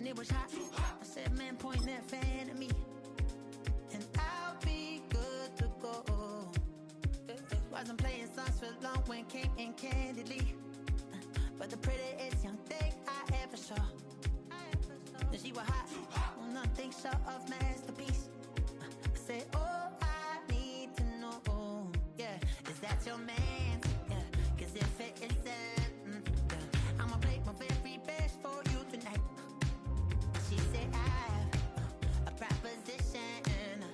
and it was hot. I said, man, point that fan at me, and I'll be good to go. Wasn't playing songs for long when came in candidly, but the prettiest young thing I ever saw. And she was hot, well, nothing short of masterpiece. I said, oh, I need to know, yeah, is that your man? Yeah, cause if it isn't, yeah, I'ma play my very best for you tonight. She said, I have a proposition,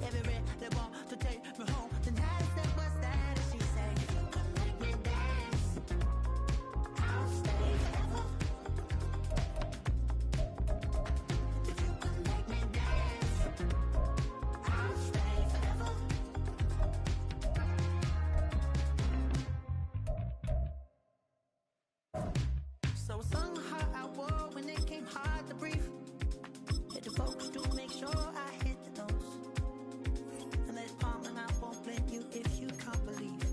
every red they want to take me home tonight. I said, what's that? And she said, if you can make me dance, I'll stay forever. If you can make me dance, I'll stay forever. So I sung how I wore when it came hard to breathe. Hit the focus to make sure I hit the notes. And let it palm and I won't blame you if you can't believe.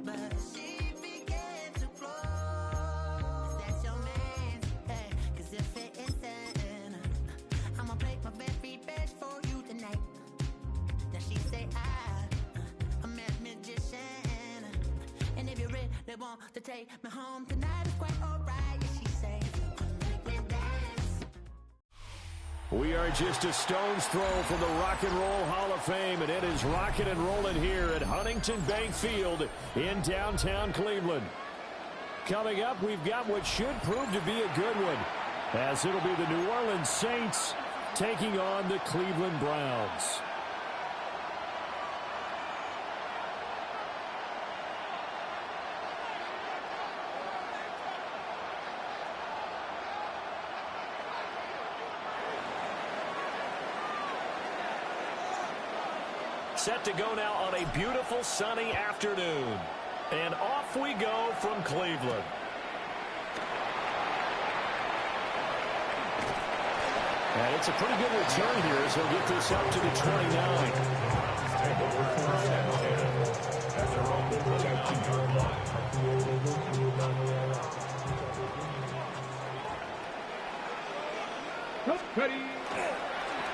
But she began to flow. That's your man, hey, cause if it isn't, I'ma play my very best for you tonight. Now she say I'm a magician, and if you're ready, they want to take me home tonight. It's quite alright. Yeah, she say, make me dance. We are just a stone's throw from the Rock and Roll Hall of Fame, and it is rocking and rolling here at Huntington Bank Field in downtown Cleveland. Coming up, we've got what should prove to be a good one, as it'll be the New Orleans Saints taking on the Cleveland Browns. Set to go now on a beautiful sunny afternoon. And off we go from Cleveland. And it's a pretty good return here as he'll get this up to the 29.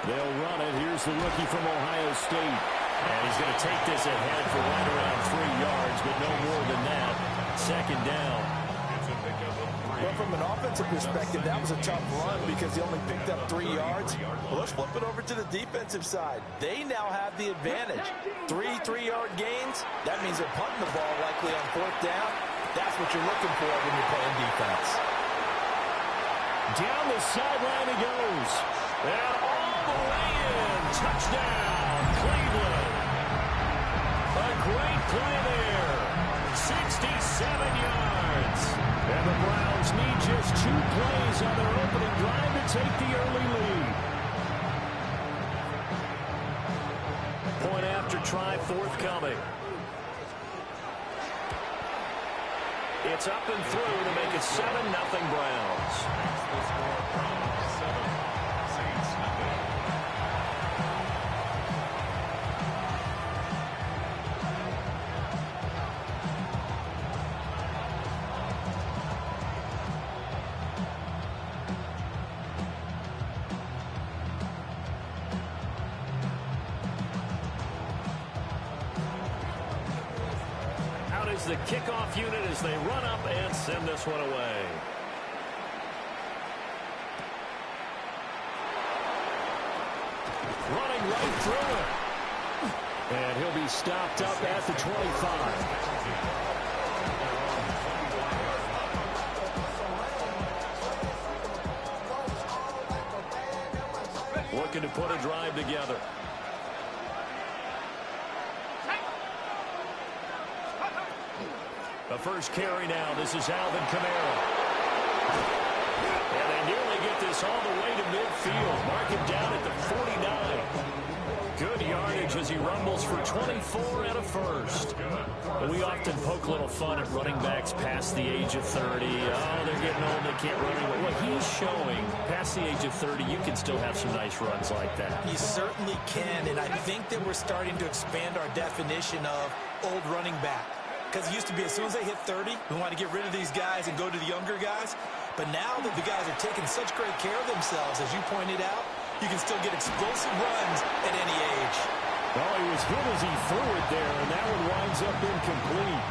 They'll run it. Here's the rookie from Ohio State. And he's going to take this ahead for right around 3 yards, but no more than that. Second down. Well, from an offensive perspective, that was a tough run because he only picked up 3 yards. Well, let's flip it over to the defensive side. They now have the advantage. 3 3-yard gains. That means they're punting the ball likely on 4th down. That's what you're looking for when you're playing defense. Down the sideline he goes. And all the way in. Touchdown, Cleveland. A great play there. 67 yards. And the Browns need just 2 plays on their opening drive to take the early lead. Point after try forthcoming. It's up and through to make it 7-0 Browns. The kickoff unit as they run up and send this one away. Running right through it. And he'll be stopped up at the 25. Looking to put a drive together. The first carry now. This is Alvin Kamara. And they nearly get this all the way to midfield. Mark him down at the 49. Good yardage as he rumbles for 24 and a first. We often poke a little fun at running backs past the age of 30. Oh, they're getting old, they can't run anymore. What he's showing, past the age of 30, you can still have some nice runs like that. He certainly can, and I think that we're starting to expand our definition of old running back. Because it used to be as soon as they hit 30, we want to get rid of these guys and go to the younger guys. But now that the guys are taking such great care of themselves, as you pointed out, you can still get explosive runs at any age. Well, he was hit as he threw it there, and that one winds up incomplete.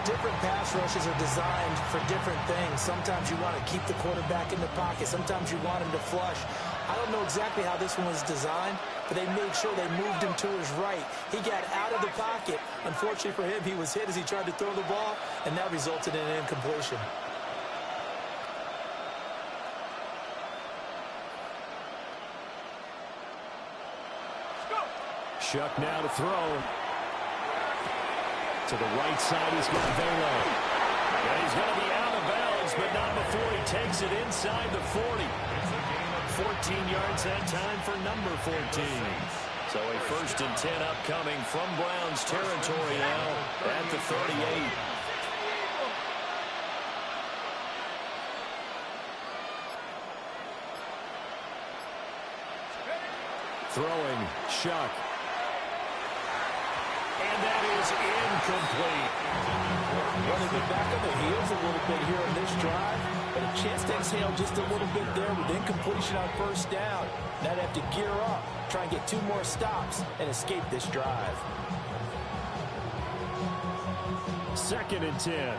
Different pass rushes are designed for different things. Sometimes you want to keep the quarterback in the pocket. Sometimes you want him to flush. I don't know exactly how this one was designed, but they made sure they moved him to his right. He got out of the pocket. Unfortunately for him, he was hit as he tried to throw the ball, and that resulted in an incompletion. Shuck now to throw. To the right side, he's got Velo. And he's going to be out of bounds, but not before he takes it inside the 40. 14 yards that time for number 14. So a 1st and 10 upcoming from Browns territory now at the 38. Throwing, Shuck. And that is incomplete. Well, they've been back on their heels a little bit here on this drive, but a chance to exhale just a little bit there with incompletion on 1st down. Now they have to gear up, try and get 2 more stops, and escape this drive. 2nd and 10.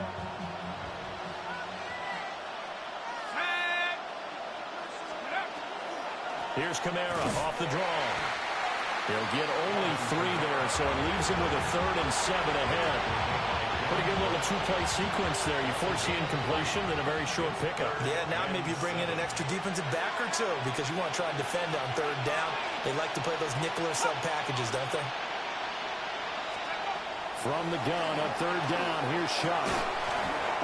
Here's Kamara off the draw. He'll get only 3 there, so it leaves him with a 3rd and 7 ahead. Pretty good little 2-play sequence there. You force the incompletion, then a very short pickup. Yeah, now maybe you bring in an extra defensive back or 2 because you want to try and defend on 3rd down. They like to play those nickel or sub packages, don't they? From the gun, up 3rd down, here's Shuck.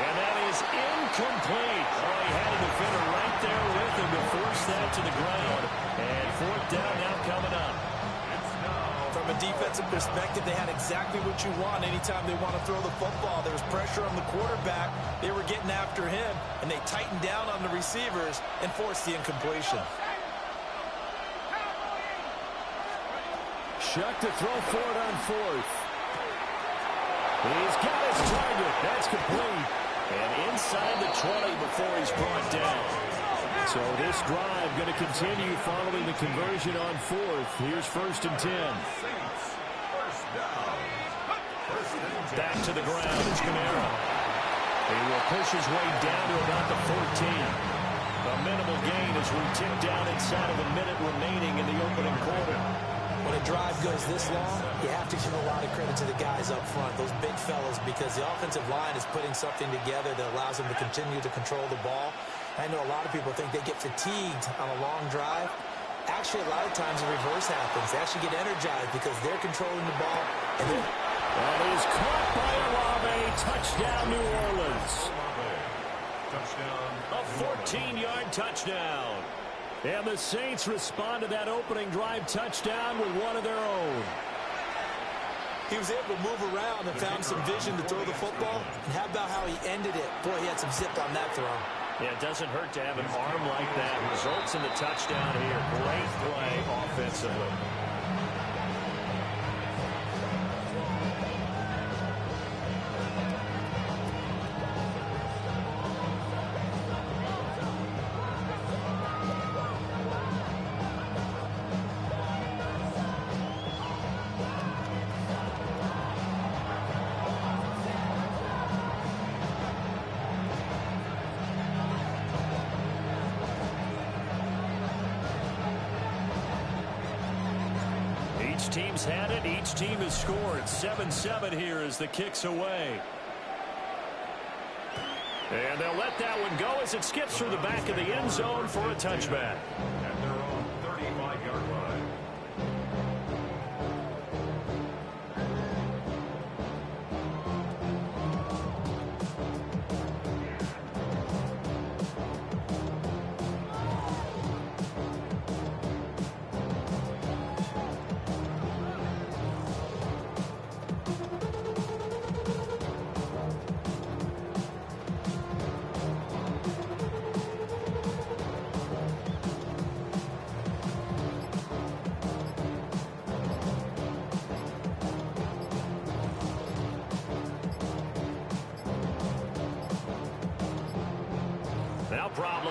And that is incomplete. Oh, he had a defender right there with him to force that to the ground. And 4th down now coming up. From a defensive perspective, they had exactly what you want anytime they want to throw the football. There was pressure on the quarterback. They were getting after him, and they tightened down on the receivers and forced the incompletion. Shuck to throw for it on 4th. He's got his target. That's complete. And inside the 20 before he's brought down. So this drive going to continue following the conversion on 4th. Here's 1st and 10. Back to the ground is Kamara. He will push his way down to about the 14. A minimal gain as we tick down inside of a minute remaining in the opening quarter. When a drive goes this long, you have to give a lot of credit to the guys up front, those big fellas, because the offensive line is putting something together that allows them to continue to control the ball. I know a lot of people think they get fatigued on a long drive. Actually, a lot of times the reverse happens. They actually get energized because they're controlling the ball. And that is caught by Olave. Touchdown, New Orleans. A 14-yard touchdown. And the Saints respond to that opening drive touchdown with one of their own. He was able to move around and found some vision to throw the football. And how about how he ended it? Boy, he had some zip on that throw. Yeah, it doesn't hurt to have an arm like that. Results in the touchdown here. Great play offensively. Each team's had it. Each team has scored. 7-7 here as the kick's away. And they'll let that one go as it skips through the back of the end zone for a touchback. At their own 35-yard line.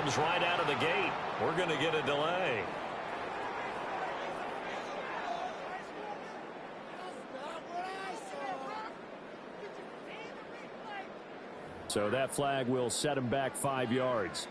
problems right out of the gate. We're going to get a delay. So that flag will set him back 5 yards.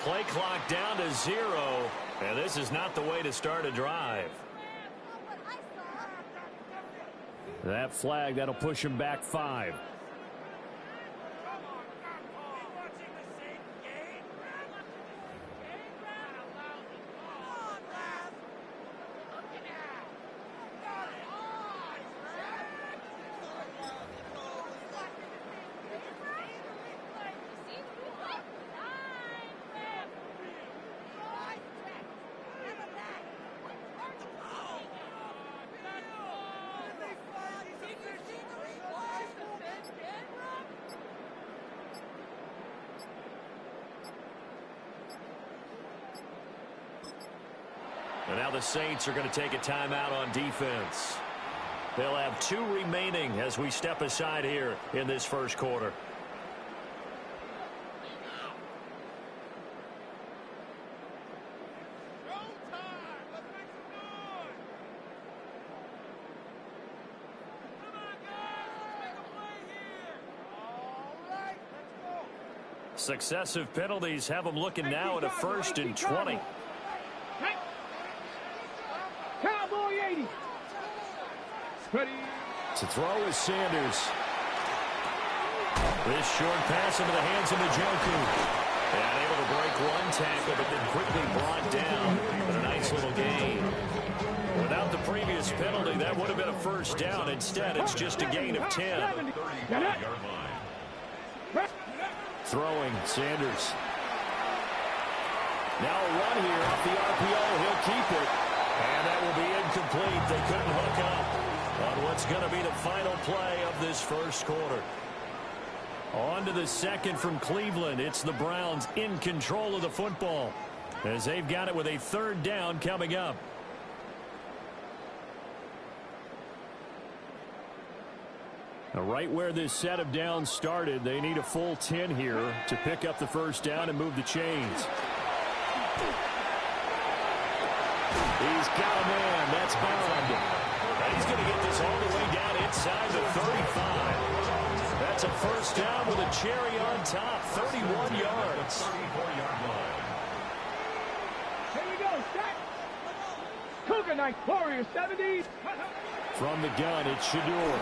Play clock down to 0, and this is not the way to start a drive. That flag, that'll push him back 5. And now the Saints are going to take a timeout on defense. They'll have 2 remaining as we step aside here in this first quarter. Successive penalties have them looking now at a 1st and 20. Ready. To throw is Sanders. This short pass into the hands of Njoku. And able to break one tackle, but then quickly brought down. But a nice little gain. Without the previous penalty, that would have been a 1st down. Instead, it's just a gain of 10. Throwing, Sanders. Now a run here off the RPO. He'll keep it. And that will be incomplete. They couldn't hook up on what's going to be the final play of this first quarter. On to the second from Cleveland. It's the Browns in control of the football as they've got it with a 3rd down coming up. Now, right where this set of downs started, they need a full 10 here to pick up the 1st down and move the chains. He's got a man. That's Bond. And he's going to get this all the way down inside the 35. That's a 1st down with a cherry on top. 31 yards. Here we go. Set. Cougar Knight Warrior 70. From the gun, it's Shador.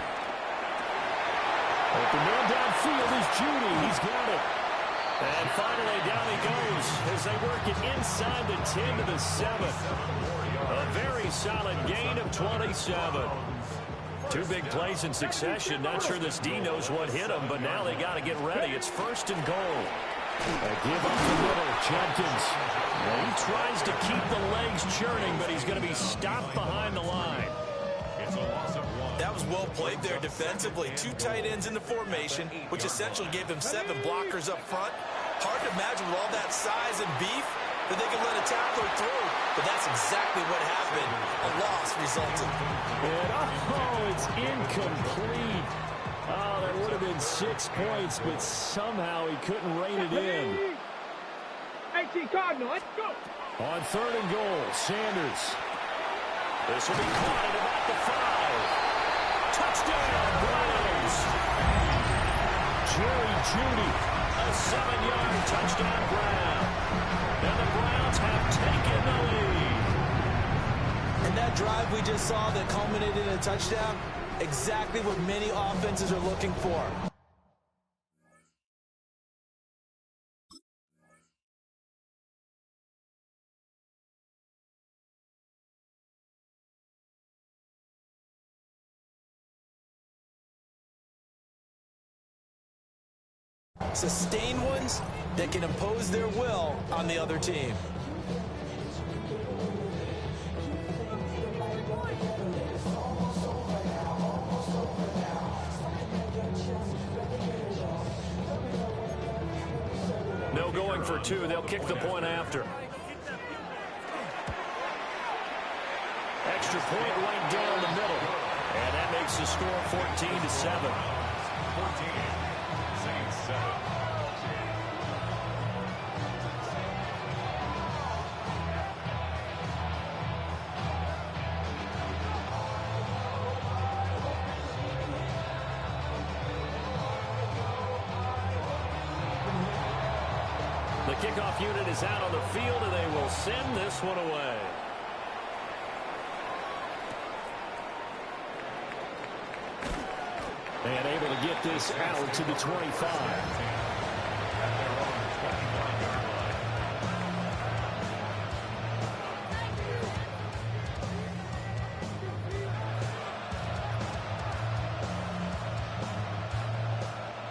Open man downfield is Judy. He's got it. And finally, down he goes as they work it inside the 10 to the 7. A very solid gain of 27. 2 big plays in succession. Not sure this D knows what hit him, but now they got to get ready. It's 1st and goal. A give up the middle. Jenkins. Well, he tries to keep the legs churning, but he's going to be stopped behind the line. That was well played there defensively. 2 tight ends in the formation, which essentially gave them 7 blockers up front. Hard to imagine with all that size and beef that they could let a tackler through, but that's exactly what happened. A loss resulted. And it's incomplete. Oh, that would have been 6 points, but somehow he couldn't rein it in. 18 Cardinal, let's go. On 3rd and goal, Sanders. This will be caught at about the 5. Touchdown, Browns. Jerry Judy, a 7-yard touchdown grab. And the Browns have taken the lead. And that drive we just saw that culminated in a touchdown, exactly what many offenses are looking for. sustained ones that can impose their will on the other team. No going for two. They'll kick the point after. Extra point right down the middle. And that makes the score 14-7. 14, Saints 7. The kickoff unit is out on the field, and they will send this one away. And able to get this out to the 25.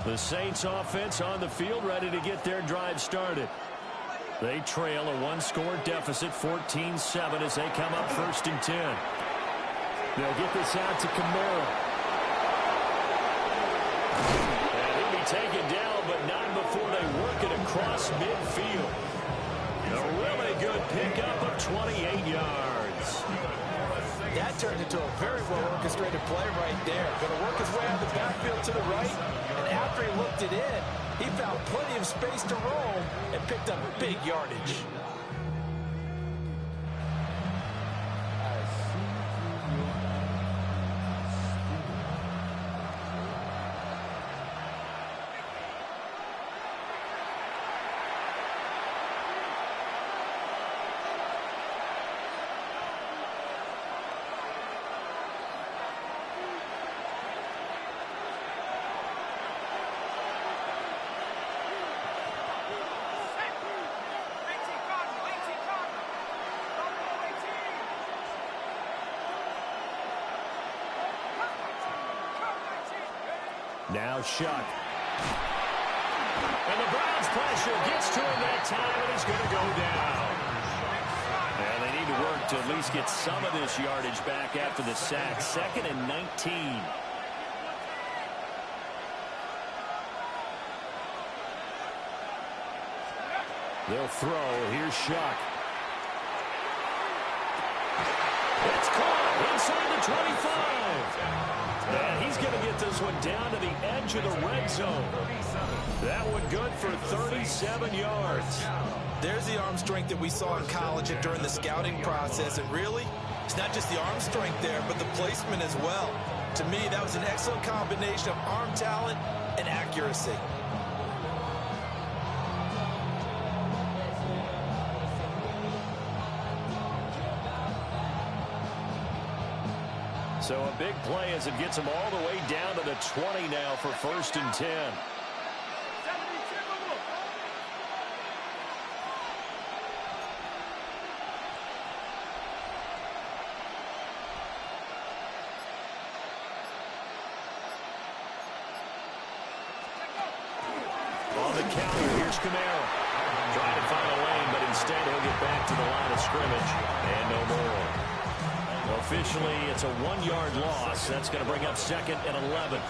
The Saints offense on the field, ready to get their drive started. They trail a one-score deficit, 14-7, as they come up 1st and 10. They'll get this out to Kamara. And he'll be taken down, but not before they work it across midfield. A really good pickup of 28 yards. That turned into a very well-orchestrated play right there. Going to work his way out the backfield to the right, and after he looked it in, he found plenty of space to roam and picked up big yardage. Now Shuck. And the Browns pressure gets to him that time, and he's going to go down. And they need to work to at least get some of this yardage back after the sack. 2nd and 19. They'll throw. Here's Shuck. It's caught inside the 25. And he's going to get this one down to the edge of the red zone. That one good for 37 yards. There's the arm strength that we saw in college and during the scouting process. And really, it's not just the arm strength there, but the placement as well. To me, that was an excellent combination of arm talent and accuracy. So a big play as it gets them all the way down to the 20 now for 1st and 10. On the counter, here's Kamara. Trying to find a lane, but instead he'll get back to the line of scrimmage. And no more. Officially, it's a 1-yard loss. That's going to bring up 2nd and 11.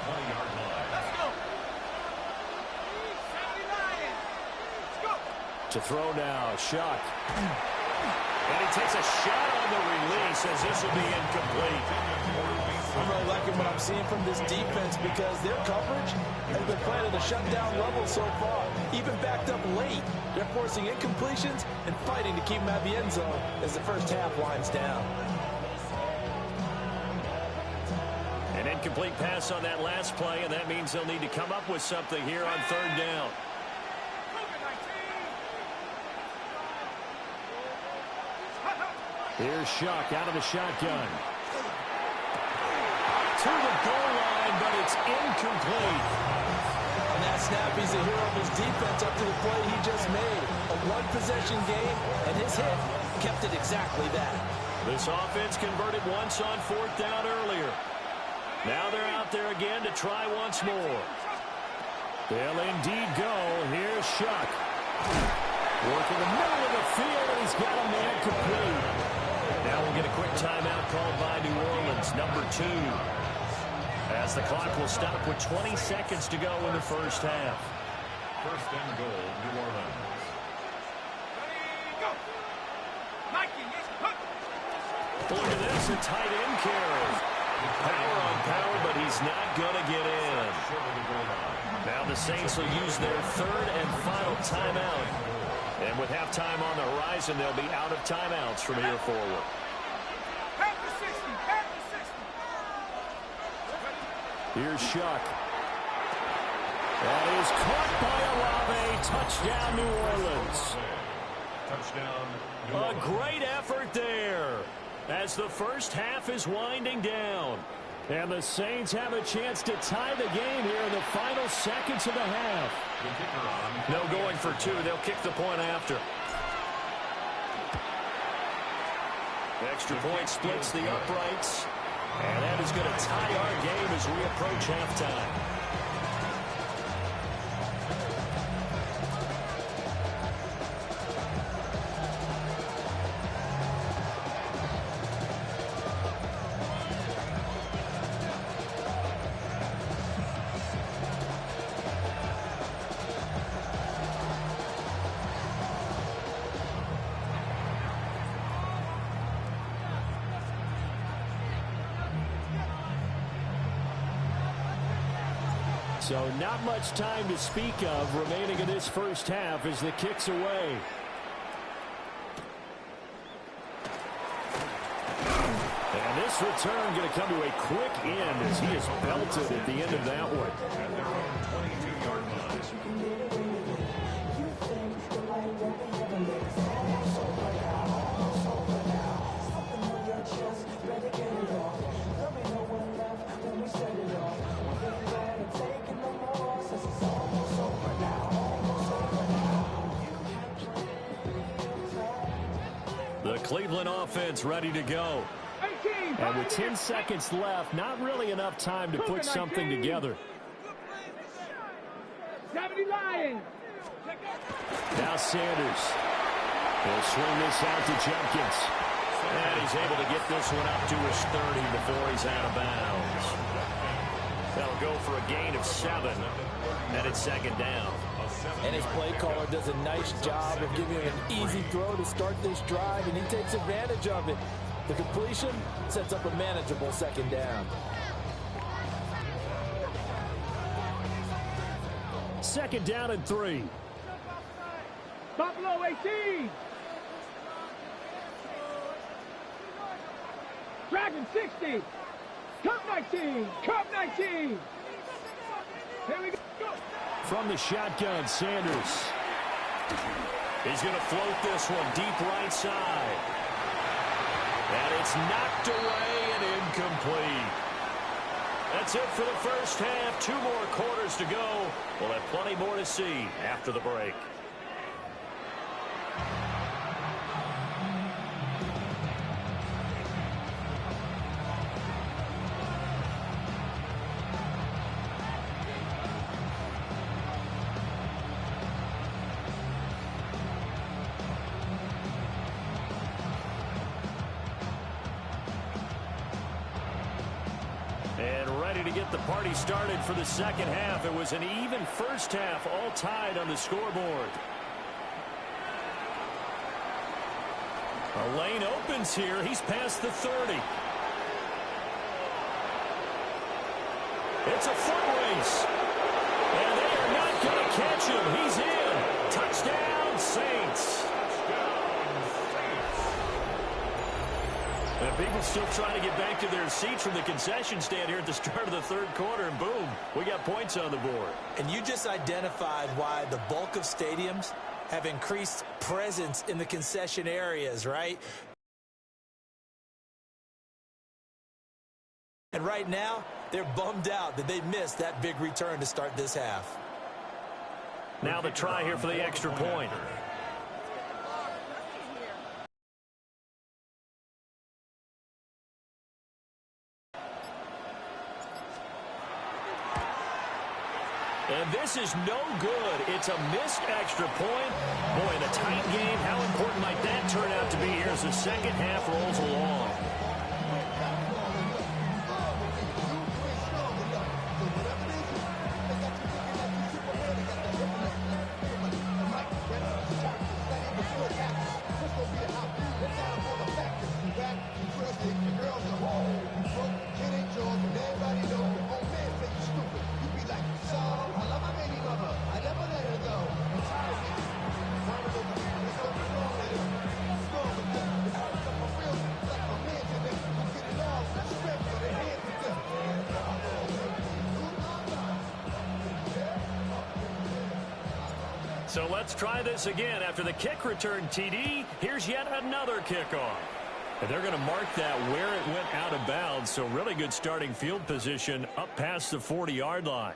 To throw now, Shuck. And he takes a shot on the release as this will be incomplete. I'm really liking what I'm seeing from this defense because their coverage has been playing at a shutdown level so far. Even backed up late, they're forcing incompletions and fighting to keep them at the end zone as the first half winds down. An incomplete pass on that last play, and that means they'll need to come up with something here on 3rd down. Here's Shuck out of the shotgun. To the goal line, but it's incomplete. On that snap, he's a hero of his defense up to the play he just made. A one-possession game, and his hit kept it exactly that. This offense converted once on 4th down earlier. Now they're out there again to try once more. They'll indeed go. Here's Shuck. Work in the middle of the field, and he's got a man complete. Now we'll get a quick timeout called by New Orleans, number 2. As the clock will stop with 20 seconds to go in the first half. First and goal, New Orleans. Look at this, a tight end carry. Power on power, but he's not going to get in. Now the Saints will use their third and final timeout. And with halftime on the horizon, they'll be out of timeouts from here forward. Here's Shuck. That is caught by Olave. Touchdown, New Orleans. Touchdown, New A Orleans. great effort there as the first half is winding down. And the Saints have a chance to tie the game here in the final seconds of the half. The kicker on. No going for 2. They'll kick the point after. Extra point splits the uprights. And that is going to tie our game as we approach halftime. So not much time to speak of remaining in this first half as the kick's away. And this return going to come to a quick end as he is belted at the end of that one. At their own 22-yard line. The Cleveland offense ready to go. 18, And with 10 seconds left, not really enough time to put something together. 70 Lions. Now Sanders. He'll swing this out to Jenkins. And he's able to get this one up to his 30 before he's out of bounds. That'll go for a gain of 7. And it's second down. And his play caller does a nice job of giving him an easy throw to start this drive, and he takes advantage of it. The completion sets up a manageable second down. Second down and 3. Buffalo 18. Dragon 60. Cup 19. Cup 19. Here we go. From the shotgun, Sanders. He's going to float this one deep right side. And it's knocked away and incomplete. That's it for the first half. 2 more quarters to go. We'll have plenty more to see after the break. To get the party started for the second half. It was an even first half, all tied on the scoreboard. A lane opens here. He's past the 30. It's a foot race. And they are not going to catch him. He's in. Touchdown, Saints. And people still trying to get back to their seats from the concession stand here at the start of the third quarter, and boom, we got points on the board. And you just identified why the bulk of stadiums have increased presence in the concession areas, right? And right now, they're bummed out that they missed that big return to start this half. Now the try here for the extra point. And this is no good. It's a missed extra point. Boy, in a tight game, how important might that turn out to be here as the second half rolls along? So let's try this again. After the kick return TD, here's yet another kickoff. And they're going to mark that where it went out of bounds. So really good starting field position up past the 40-yard line.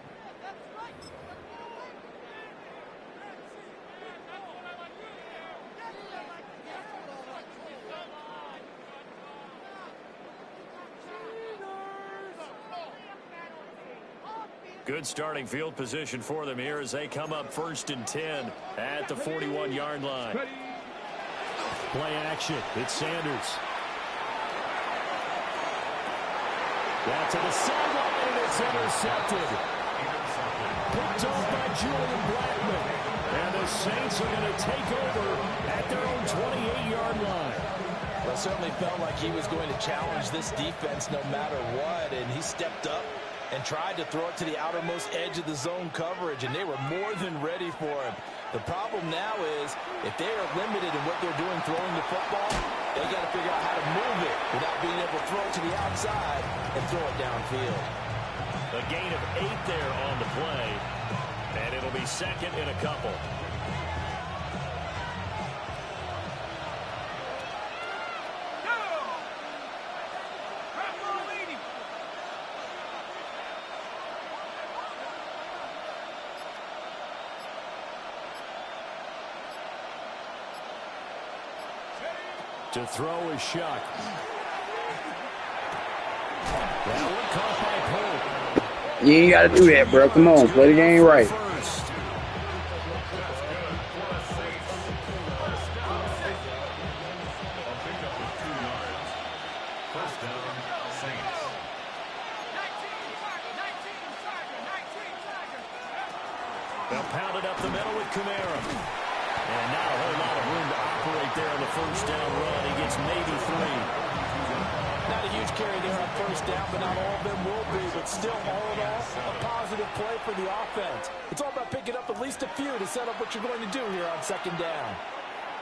Good starting field position for them here as they come up 1st and 10 at the 41-yard line. Play action. It's Sanders. That's to the sideline, and it's intercepted. Picked off by Julian Blackman. And the Saints are going to take over at their own 28-yard line. Well, it certainly felt like he was going to challenge this defense no matter what, and he stepped up and tried to throw it to the outermost edge of the zone coverage, and they were more than ready for him. The problem now is if they are limited in what they're doing throwing the football, they got to figure out how to move it without being able to throw it to the outside and throw it downfield. A gain of 8 there on the play, and it'll be second and a couple. To throw is Shuck. That one caught by Pope. You ain't got to do that, bro. Come on, play the game right. They'll pound it up the middle with Kamara. And not a whole lot of room to operate there on the first down run. He gets maybe 3. Not a huge carry there on first down, but not all of them will be. But still, all in all, a positive play for the offense. It's all about picking up at least a few to set up what you're going to do here on second down.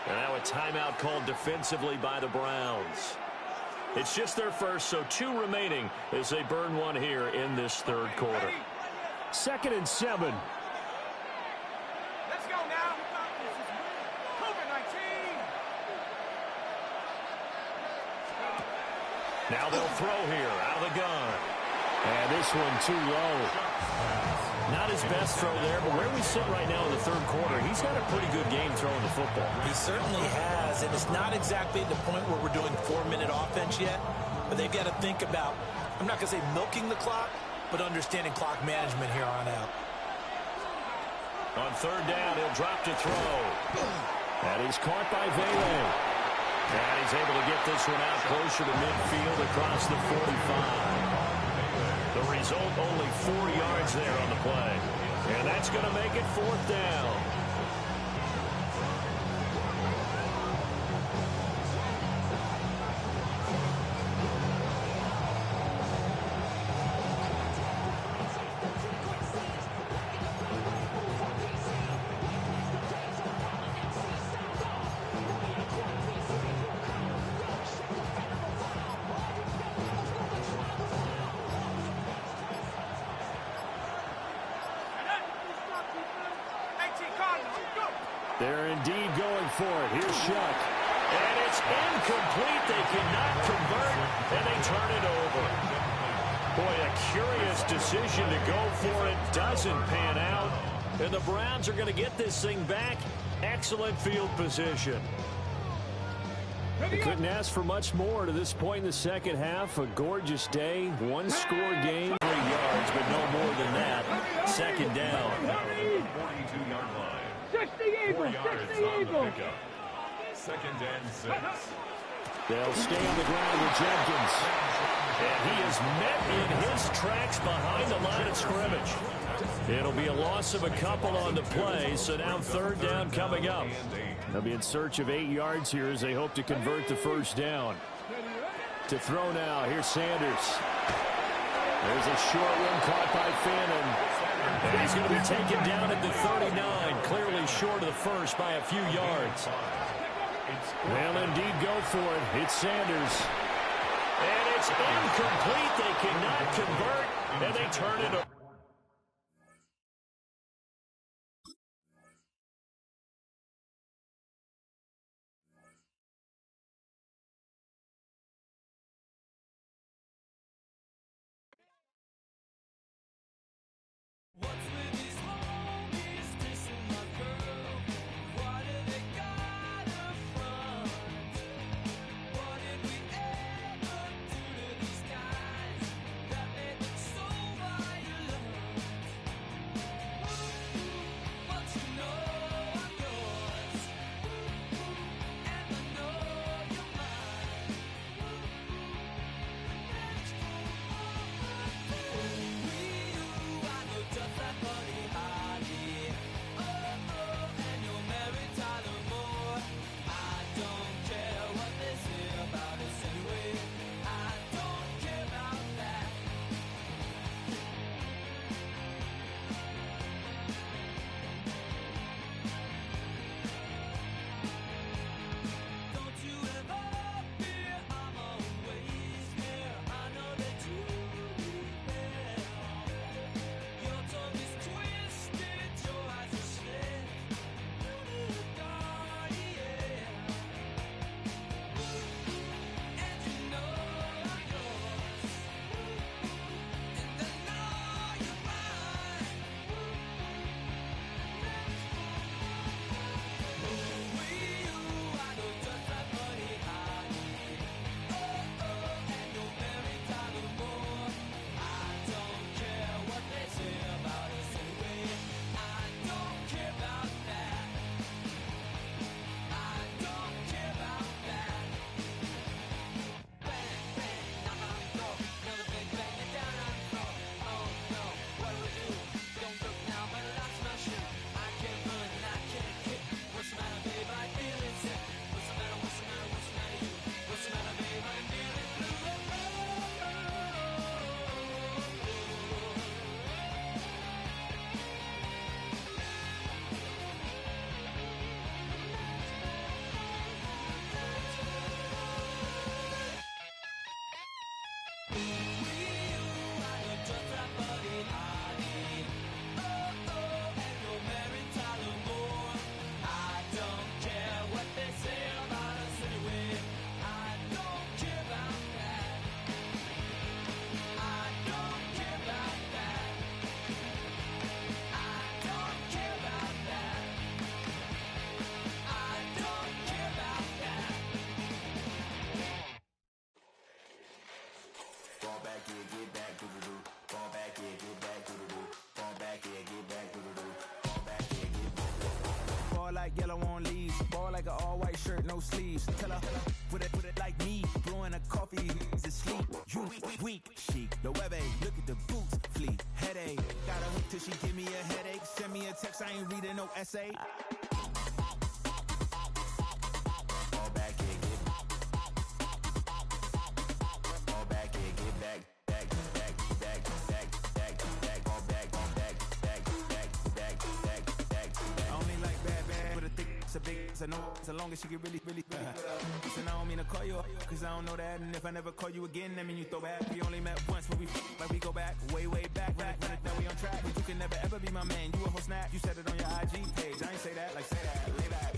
And now a timeout called defensively by the Browns. It's just their first, so 2 remaining as they burn one here in this third quarter. 2nd and 7. Let's go now. COVID-19. Now they'll throw here out of the gun. And this one too low. Not his best throw there, but where we sit right now in the third quarter, he's got a pretty good game throwing the football. He certainly has, and it's not exactly at the point where we're doing 4-minute offense yet, but they've got to think about, I'm not going to say milking the clock, but understanding clock management here on out. On third down, he'll drop to throw. And he's caught by Vele. And he's able to get this one out closer to midfield across the 45. The result, only 4 yards there on the play. And that's going to make it 4th down. They're indeed going for it. Here's Shuck. And it's incomplete. They cannot convert, and they turn it over. Boy, a curious decision to go for it. Doesn't pan out. And the Browns are going to get this thing back. Excellent field position. They couldn't ask for much more to this point in the second half. A gorgeous day, 1-score game. 3 yards, but no more than that. Second down. 42-yard line. 60 Eagles, 60 Eagles. Second and 6. They'll stay on the ground with Jenkins. And he is met in his tracks behind the line of scrimmage. It'll be a loss of a couple on the play, so now third down coming up. They'll be in search of 8 yards here as they hope to convert the first down. To throw now, here's Sanders. There's a short one caught by Fannin. And he's going to be taken down at the 39, clearly short of the first by a few yards. They'll indeed go for it. It's Sanders. And it's incomplete. They cannot convert, and they turn it over. Yellow on leaves, ball like an all-white shirt, no sleeves. Tell her, put it like me, blowing a coffee, he's asleep. You weak, chic, the web look at the boots, fleet, headache. Got a hook till she give me a headache. Send me a text, I ain't reading no essay. Fall back here, get back. I know so long as she get really Listen, I don't mean to call you up, cause I don't know that. And if I never call you again, that mean you throw back. We only met once, but we go back, way back. Run it down, we on track. But you can never ever be my man. You a whole snap, you said it on your IG page. I ain't say that, like say that, lay back.